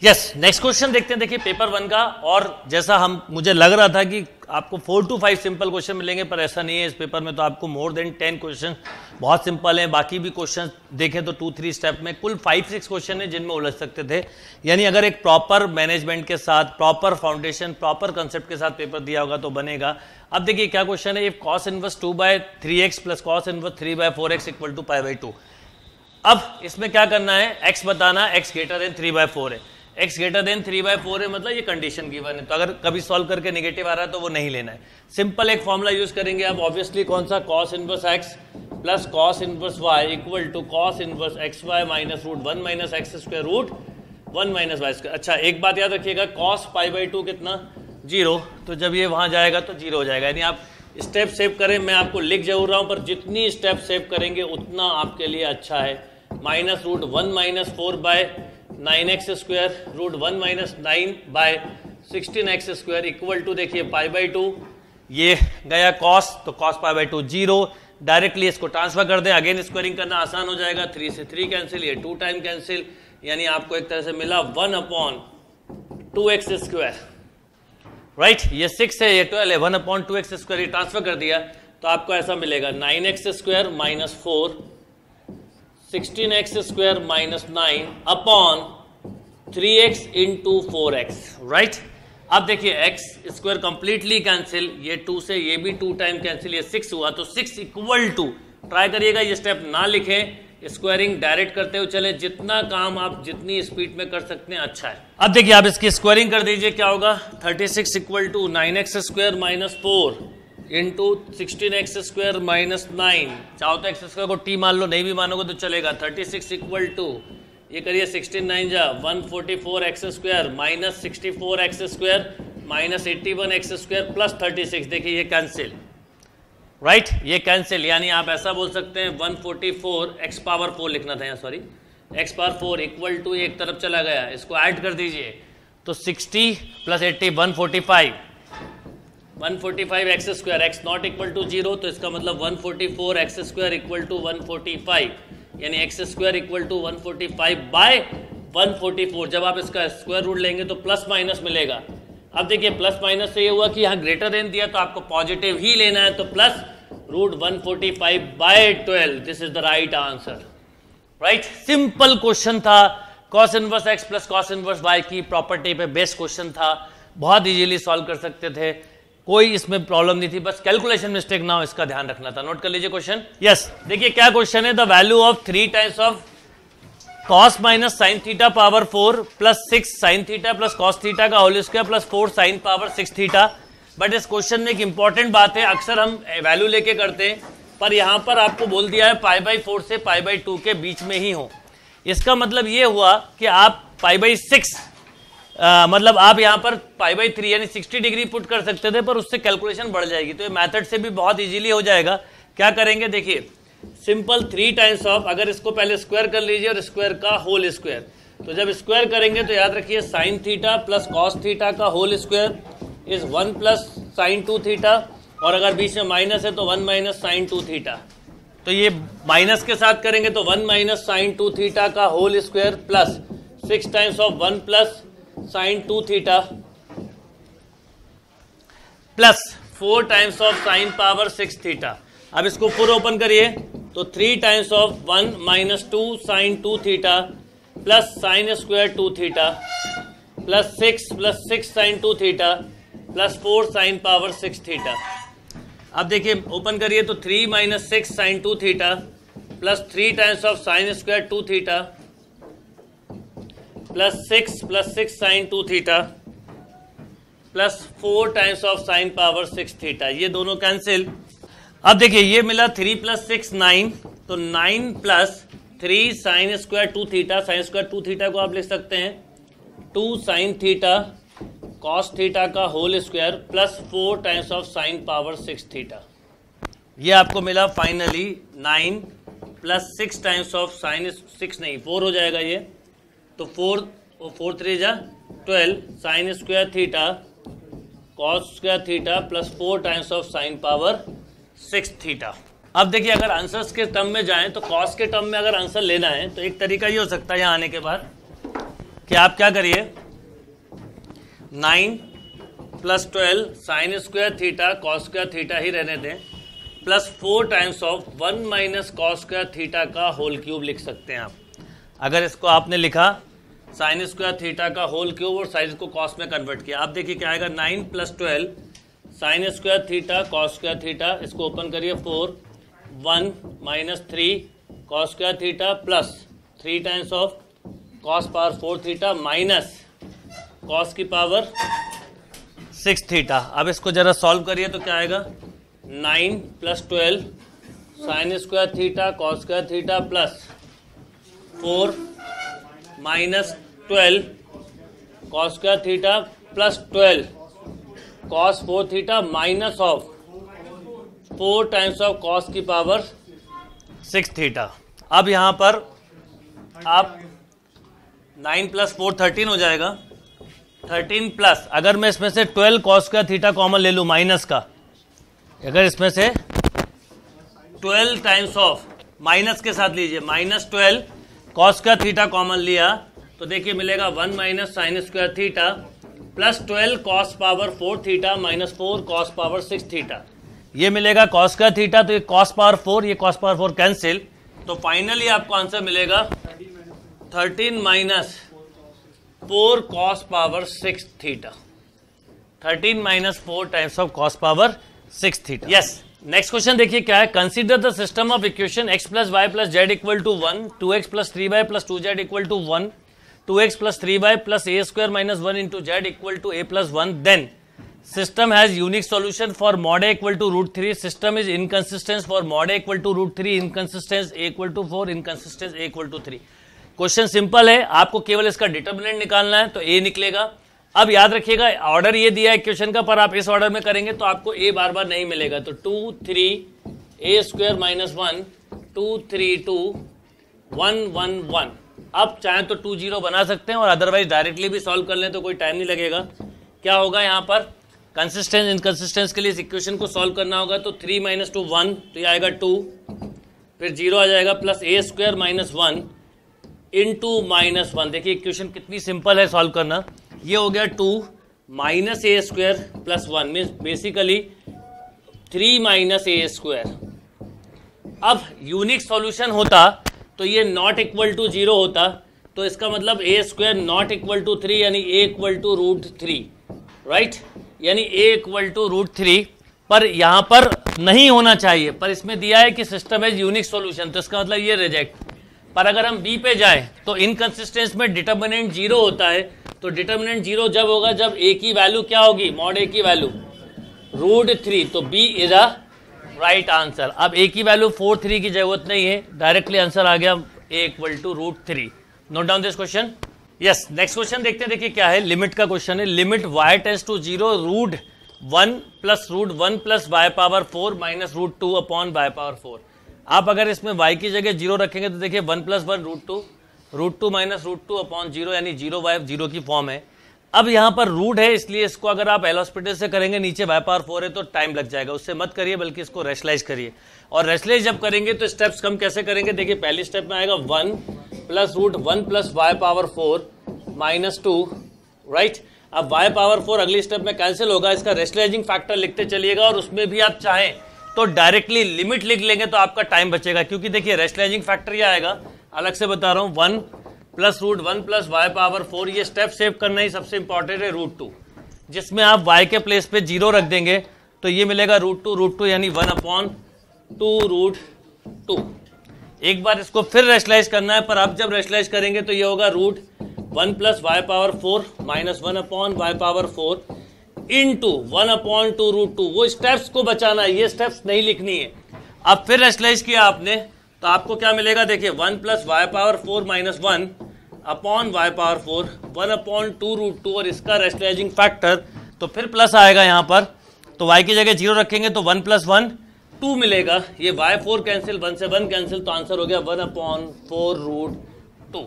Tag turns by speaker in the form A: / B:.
A: Yes, next question देखते हैं। देखिए पेपर 1 का, और जैसा मुझे लग रहा था कि आपको 4 to 5 सिंपल क्वेश्चन मिलेंगे, पर ऐसा नहीं है। इस पेपर में तो आपको मोर देन 10 क्वेश्चन बहुत सिंपल हैं। बाकी भी क्वेश्चन देखें तो 2-3 स्टेप में कुल 5-6 क्वेश्चन है जिनमें उलझ सकते थे। यानी अगर एक प्रॉपर मैनेजमेंट के साथ, प्रॉपर फाउंडेशन, प्रॉपर कंसेप्ट के साथ पेपर दिया होगा तो बनेगा। अब देखिए क्या क्वेश्चन है, if cos inverse 2/3x plus cos inverse 3/4x equal to π/2। अब इसमें क्या करना है, x बताना, x ग्रेटर देन 3/4 है। x ग्रेटर देन 3/4 है मतलब ये कंडीशन गिवन है, तो अगर कभी सॉल्व करके नेगेटिव आ रहा है तो वो नहीं लेना है। सिंपल एक फॉर्मूला यूज करेंगे आप, ऑब्वियसली कौन सा, cos inverse x plus cos inverse y equal to cos inverse xy minus root 1 minus x square root 1 minus y square. अच्छा एक बात याद रखिएगा, cos π/2 कितना, 0, तो जब ये वहां जाएगा तो 0 हो जाएगा। यानी आप स्टेप सेव करें, मैं आपको लिख जरूर रहा हूं पर जितनी स्टेप सेव करेंगे उतना आपके लिए अच्छा है। Minus root 1 minus 4/9x square root 1 minus 9/16x square equal to, देखिए π/2, ये गया cos, तो cos π/2 0। डायरेक्टली इसको ट्रांसफर कर दें, अगेन स्क्वायरिंग करना आसान हो जाएगा, 3 से 3 कैंसिल, ये 2 टाइम कैंसिल, यानी आपको एक तरह से मिला 1/2x स्क्वायर, राइट। ये 6 है, ये 12 है, 1/2x स्क्वायर, ये ट्रांसफर कर दिया तो आपको ऐसा मिलेगा 9x square minus 4 16x square minus 9 upon 3x into 4x, right. अब देखिए x स्क्वायर कंप्लीटली कैंसिल, ये 2 से ये भी 2 टाइम कैंसिल, ये 6 हुआ, तो 6 इक्वल टू, ट्राई करिएगा ये स्टेप ना लिखें, स्क्वायरिंग डायरेक्ट करते हुए चले, जितना काम आप जितनी स्पीड में कर सकते हैं अच्छा है। अब देखिए आप इसकी स्क्वायरिंग कर दीजिए, क्या होगा, 36 equal to 9x square minus 4 into 16x square minus 9, चाहो तो एक्स स्क्वायर को t मान लो, नहीं भी मानोगे तो चलेगा। 36 इक्वल टू, ये करिए 16 9 जा 144x square minus 64x square minus 81x square plus 36, देखिए ये कैंसिल, राइट, ये कैंसिल। यानी आप ऐसा बोल सकते हैं 144 x पावर 4 लिखना था यहाँ, sorry, x power 4 equal to, एक तरफ चला गया, इसको ऐड कर दीजिए तो 60 plus 80 145 x square, x not equal to 0, तो इसका मतलब 144 एक्स स्क्वायर इक्वल टू 145, यानी एक्स स्क्वायर इक्वल टू 145/144। जब आप इसका स्क्वायर रूट लेंगे तो प्लस माइनस मिलेगा। अब देखिए प्लस माइनस से ये हुआ कि यहाँ ग्रेटर देन दिया तो आपको पॉजिटिव ही लेना है, तो plus root 145/12, this is the right answer, right. Simple question था, cos inverse x plus cos inverse y की प्रॉपर्टी पे बेस्ट क्वेश्चन था, बहुत इजीली सॉल्व कर सकते थे, कोई इसमें प्रॉब्लम नहीं थी, बस कैलकुलेशन मिस्टेक ना हो इसका ध्यान रखना था। नोट कर लीजिए क्वेश्चन। यस, देखिए क्या क्वेश्चन है, the value of 3 times of cos minus sine theta power 4 plus 6 sine theta plus cos theta का whole square plus 4 sine power 6 theta. But इस क्वेश्चन में एक इंपॉर्टेंट बात है, अक्सर हम वैल्यू लेके करते हैं, पर यहां पर आपको बोल दिया है π/4 से π/2 के बीच में ही हो। इसका मतलब ये हुआ कि आप π/6 मतलब आप यहाँ पर π/3 यानी 60 डिग्री पुट कर सकते थे, पर उससे कैलकुलेशन बढ़ जाएगी, तो ये मेथड से भी बहुत इजीली हो जाएगा। क्या करेंगे, देखिए सिंपल 3 टाइम्स ऑफ, अगर इसको पहले स्क्वायर कर लीजिए और स्क्वायर का होल स्क्वायर, तो जब स्क्वायर करेंगे तो याद रखिए sine theta plus cos theta का whole square is 1 plus sine 2 theta, और अगर बीच में माइनस है तो 1 माइनस साइन 2 थीटा, तो ये माइनस के साथ करेंगे तो 1 माइनस साइन 2 थीटा का whole square plus 6 times of 1 plus sine 2 theta plus 4 times of sine power 6 theta. अब इसको पूरा ओपन करिए तो 3 times of 1 minus 2 sine 2 theta plus sine square 2 theta plus 6 sine 2 theta plus 4 sine power 6 theta. अब देखिए open करिए तो 3 minus 6 sine 2 theta plus 3 times of sine square 2 theta plus 6 sine 2 theta plus 4 times of sine power 6 theta, ये दोनों cancel. अब देखिए ये मिला 3 प्लस 6 9, तो 9 plus 3 sine square 2 theta, sine square 2 theta को आप लिख सकते हैं 2 साइन थीटा कॉस थीटा का whole square plus 4 times of sine power 6 theta. ये आपको मिला finally 9 plus 6 times of sine 6 नहीं 4 हो जाएगा ये, तो 4 3 जा 12 sine square theta cos square theta plus 4 times of sine power 6 theta. अब देखिए अगर आंसर्स के टर्म में जाएं तो कॉस के टर्म में अगर आंसर लेना है तो एक तरीका ये हो सकता है यहाँ आने के बाद कि आप क्या करिए 9 plus 12 sine square theta cos square theta ही रहने दें plus 4 times of 1 minus cos square theta का होल क्यूब लिख सकते हैं आप। अगर इसको आपने लिखा साइन स्क्वायर थीटा का होल क्यूब और साइज को कॉस में कन्वर्ट किया, आप देखिए क्या आएगा 9 plus 12 sine square theta cos square theta, इसको ओपन करिए 4 1 minus 3 cos square theta plus 3 times of cos power 4 theta minus cos की पावर 6 थीटा। अब इसको जरा सॉल्व करिए तो क्या आएगा 9 plus 12 sine square theta cos square theta plus 4 minus 12 cos square theta plus 12 cos 4 theta minus of 4 times of cos की power 6 theta. अब यहां पर आप 9 प्लस 4 13 हो जाएगा। 13 प्लस अगर मैं इसमें से 12 कॉस स्क्वायर थीटा कॉमन ले लूं माइनस का, अगर इसमें से 12 टाइम्स ऑफ माइनस के साथ लीजिए minus 12 cos square theta common लिया तो देखिए मिलेगा 1 minus sign square theta plus 12 cos power 4 theta minus 4 cos power 6 theta. ये मिलेगा कॉस स्क्वायर थीटा, तो ये कॉस पावर 4 ये कॉस पावर 4 कैंसिल, तो फाइनली आपको आंसर मिलेगा 13 minus 4 cos power 6 theta. 13 minus 4 times of cos power 6 theta. Yes, next question देखिए क्या है। Consider the system of equation x plus y plus z equal to 1, 2x plus 3y plus 2z equal to 1, 2x plus 3y plus a square minus 1 into z equal to a plus 1, then system has unique solution for mod a equal to root 3, system is inconsistent for mod a equal to root 3, inconsistence a equal to 4, inconsistence a equal to 3। Question simple है, आपको केवल इसका determinant निकालना है, तो a निकलेगा। अब याद रखिएगा ऑर्डर ये दिया है क्वेश्चन का, पर आप इस ऑर्डर में करेंगे तो आपको a बार बार नहीं मिलेगा, तो 2 3 a स्क्वायर माइनस 1 2 3 2 1 1 1। अब चाहे तो 2 0 बना सकते हैं और अदरवाइज डायरेक्टली भी सॉल्व कर लें तो कोई टाइम नहीं लगेगा। क्या होगा यहाँ पर कंसिस्टेंस इनकंसिस्टेंस के लिए इस इक्वेशन को सॉल्व करना होगा, तो 3 माइनस 2 1, तो ये आएगा 2, फिर 0 आ जाएगा plus a square minus 1 into minus 1। देखिए इक्वेशन कितनी सिंपल है सॉल्व करना। ये हो गया 2 minus a square plus 1 means basically 3 minus a square. अब यूनिक सॉल्यूशन होता तो ये नॉट इक्वल टू 0 होता, तो इसका मतलब ए स्क्वायर नॉट इक्वल टू 3 यानी ए इक्वल टू रूट 3, राइट, यानी ए इक्वल टू रूट 3, पर यहाँ पर नहीं होना चाहिए, पर इसमें दिया है कि सिस्टम है यूनिक सॉल्यूशन, तो इसका मतलब ये रिजेक्ट। पर अगर हम बी पे जाएं तो इनकंसिस्टेंस में डिटर्मिनेंट 0 होता है, तो डिटर्मिनेंट 0 जब होगा जब a की वैल्यू क्या होगी, मॉड a की वैल्यू रूट 3, तो b is a right answer. अब a की वैल्यू 4 3 की जरूरत नहीं है, डायरेक्टली आंसर आ गया a equal to root 3। Note down this question. Yes, next question देखते हैं। देखिए क्या है, लिमिट का क्वेश्चन है। Limit y tends to 0 root 1 plus root 1 plus y power 4 minus root 2 upon y power 4। आप अगर इसमें y की जगह 0 रखेंगे तो देखिए 1 plus 1 root 2 minus root 2 upon 0 यानी 0 बाय 0 की फॉर्म है। अब यहाँ पर रूट है इसलिए इसको अगर आप एल हॉस्पिटल से करेंगे नीचे वाई पावर 4 है तो टाइम लग जाएगा, उससे मत करिए बल्कि इसको रेशलाइज करिए। और रेशलाइज जब करेंगे तो स्टेप्स कम कैसे करेंगे, देखिए पहली स्टेप में आएगा 1 plus root 1 plus y power 4 minus 2, right. अब वाई पावर 4 अगली स्टेप में कैंसिल होगा, इसका रेशलाइजिंग फैक्टर लिखते चलिएगा और उसमें भी आप चाहें तो डायरेक्टली लिमिट लिख लेंगे तो आपका टाइम बचेगा, क्योंकि देखिए रेशलाइजिंग फैक्टर ये आएगा, अलग से बता रहा हूँ, 1 plus root 1 plus y power 4, ये स्टेप सेव करना ही सबसे इंपॉर्टेंट है, रूट 2, जिसमें आप y के प्लेस पे 0 रख देंगे तो ये मिलेगा रूट 2 यानी 1 अपॉन 2 रूट 2। एक बार इसको फिर रेशलाइज करना है, पर आप जब रेशलाइज करेंगे तो ये होगा root 1 plus y power 4 minus 1 upon y power 4 into 1 upon 2 root 2। वो स्टेप्स को बचाना है, ये स्टेप्स नहीं लिखनी है। अब फिर रेशलाइज किया आपने तो आपको क्या मिलेगा, देखिए 1 plus y power 4 minus 1 upon y power 4 1 upon 2 root 2 और इसका रेशलाइजिंग फैक्टर, तो फिर प्लस आएगा यहाँ पर, तो y की जगह 0 रखेंगे तो 1 प्लस 1 2 मिलेगा, ये y4 कैंसिल, 1 से 1 कैंसिल, तो आंसर हो गया 1 अपॉन 4 रूट 2।